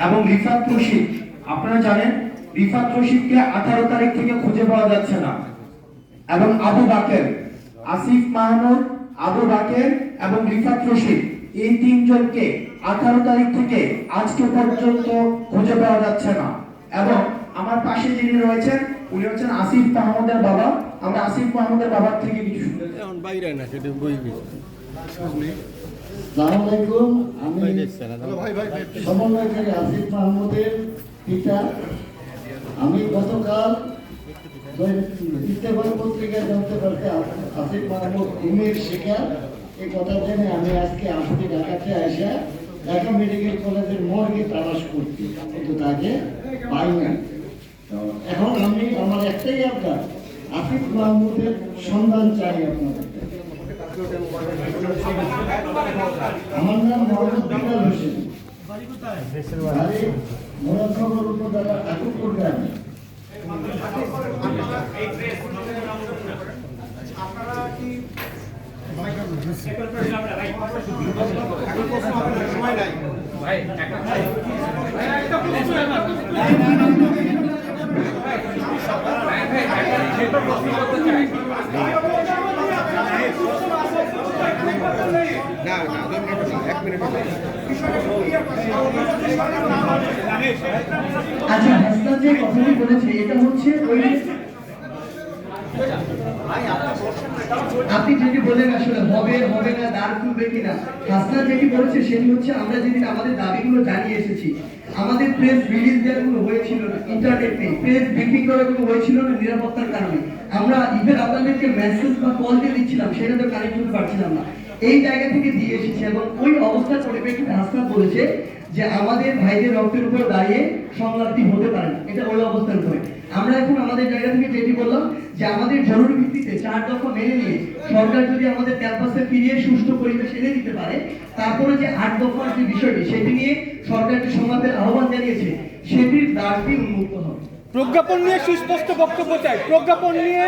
এবং রিফাত রশিদ। আপনারা জানেন রিফাত রশিদকে 18 তারিখ থেকে খুঁজে পাওয়া যাচ্ছে না। এবং আবু বাকের, আসিফ মাহমুদ, আবু বাকের এবং রিফাত রশিদ, এই তিনজনকে 18 তারিখ থেকে আজকে পর্যন্ত খুঁজে পাওয়া যাচ্ছে না। এবং আমার পাশে যিনি রয়েছেন উনি হচ্ছেন আসিফ মাহমুদের বাবা। আমরা আসিফ মাহমুদের বাবার থেকে কিছু শুনতে চাই। এখন বাইরে না সেটা বই আসসালামু আলাইকুম। আমি সমন্বয়কারী আসিফ মাহমুদের পিতা। আমি গতকাল ইত্তেফাক পত্রিকায় জানতে পারছি আসিফ মাহমুদ ঘুমের শিকার। এই কথা জেনে আমি আজকে আসলে ঢাকাতে আসা ঢাকা মেডিকেল কলেজের মর্গে তালাশ করছি, কিন্তু তাকে পাই না। এখন আমি আমার একটাই আবদার, আসিফ মাহমুদের সন্ধান চাই আপনাদের। আমার নাম মোহাম্মদ বিলাল হোসেন, বাড়ি মুরাদনগর উপজেলা ঠাকুরপুর গ্রামে। আচ্ছা, হাসনাত যে কথাটি বলেছে এটা হচ্ছে ওই আপনি যেটি বলেন আসলে হবে হবে না, দ্বার খুলবে কিনা, হাসনাত যেটি বলেছে সেটি হচ্ছে আমরা যেদিন আমাদের দাবিগুলো জানিয়ে এসেছি, আমাদের প্রেস রিলিজ দেওয়াগুলো হয়েছিল না, ইন্টারনেট নেই, প্রেস ব্রিফিং করাগুলো হয়েছিল না নিরাপত্তার কারণে। আমরা ইভেন আপনাদেরকে মেসেজ বা কল দিয়ে দিচ্ছিলাম, সেটা তো কানেক্ট করতে পারছিলাম না। এই জায়গা থেকে দিয়ে এসেছি এবং ওই অবস্থার পরিপ্রেক্ষিতে হাসনাত বলেছে যে আমাদের ভাইদের রক্তের উপর দাঁড়িয়ে সংলাপটি হতে পারে না, এটা ওই অবস্থান করে। আমরা এখন আমাদের জায়গা থেকে যেটি বললাম যে আমাদের জরুরি ভিত্তিতে 4 দফা মেনে নিয়ে সরকার যদি আমাদের ক্যাম্পাসে ফিরিয়ে সুষ্ঠু পরিবেশ এনে দিতে পারে, তারপরে যে 8 দফার যে বিষয়টি সেটি নিয়ে সরকার যে সংলাপের আহ্বান জানিয়েছে সেটির দ্বারটি উন্মুক্ত হবে। প্রজ্ঞাপন নিয়ে সুস্পষ্ট বক্তব্য চাই, প্রজ্ঞাপন নিয়ে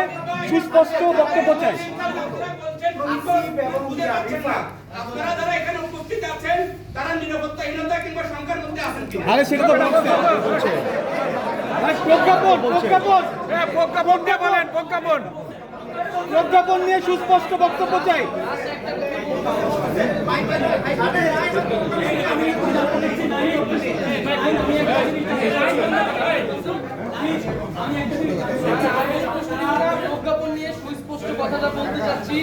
সুস্পষ্ট বক্তব্য চাই। আপনারা যারা এখানে উপস্থিত আছেন তারা নিরাপত্তাহীনতা কিংবা শঙ্কার মধ্যে আছেন কিনা? আরে সেটা তো বলছে প্রজ্ঞাপন প্রজ্ঞাপন প্রজ্ঞাপন দিয়ে বলেন, প্রজ্ঞাপন প্রজ্ঞাপন নিয়ে সুস্পষ্ট বক্তব্য চাই। প্রজ্ঞাপন নিয়ে সুস্পষ্ট কথাটা বলতে চাচ্ছি।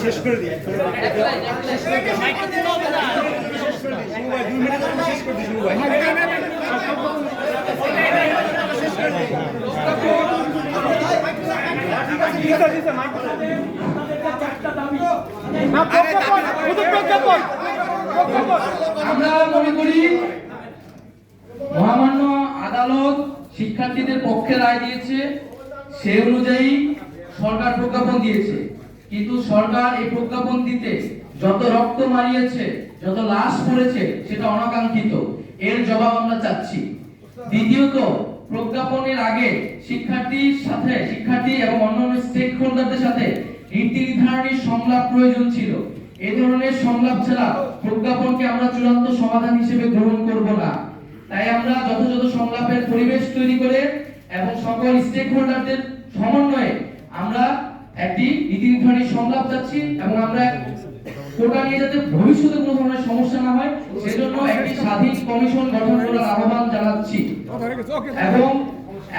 শেষ করে দিই আমরা মনে করি মহামান্য আদালত শিক্ষার্থীদের পক্ষে রায় দিয়েছে, সে অনুযায়ী সরকার প্রজ্ঞাপন দিয়েছে। কিন্তু সরকার এই প্রজ্ঞাপন দিতে যত রক্ত মারিয়েছে, যত লাশ পড়েছে সেটা অনাকাঙ্ক্ষিত, এর জবাব আমরা চাচ্ছি। দ্বিতীয়ত, প্রজ্ঞাপনের আগে শিক্ষার্থী এবং অন্যান্য স্টেক হোল্ডারদের সাথে নীতি নির্ধারণী সংলাপ প্রয়োজন ছিল। এই ধরনের সংলাপ ছাড়া প্রজ্ঞাপনকে আমরা চূড়ান্ত সমাধান হিসেবে গ্রহণ করব না। তাই আমরা যথাযথ সংলাপের পরিবেশ তৈরি করে এবং সকল স্টেক হোল্ডারদের সমন্বয়ে আমরা একটি নীতি নির্ধারণী সংলাপ চাচ্ছি এবং আমরা কোটা নিয়ে যাতে ভবিষ্যতে কোনো ধরনের সমস্যা না হয় সেজন্য একটি স্বাধীন কমিশন গঠন করার আহ্বান জানাচ্ছি।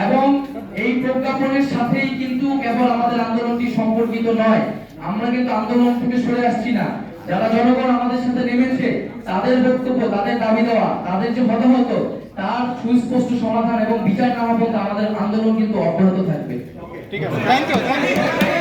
এবং এই প্রজ্ঞাপনের সাথেই কিন্তু কেবল আমাদের আন্দোলনটি সম্পর্কিত নয়, আমরা কিন্তু আন্দোলন থেকে সরে আসছি না। যারা জনগণ আমাদের সাথে নেমেছে তাদের বক্তব্য, তাদের দাবি দেওয়া, তাদের যে হতাহত, তার সুস্পষ্ট সমাধান এবং বিচার না হওয়া পর্যন্ত আমাদের আন্দোলন কিন্তু অব্যাহত থাকবে। ঠিক আছে, থ্যাংক ইউ।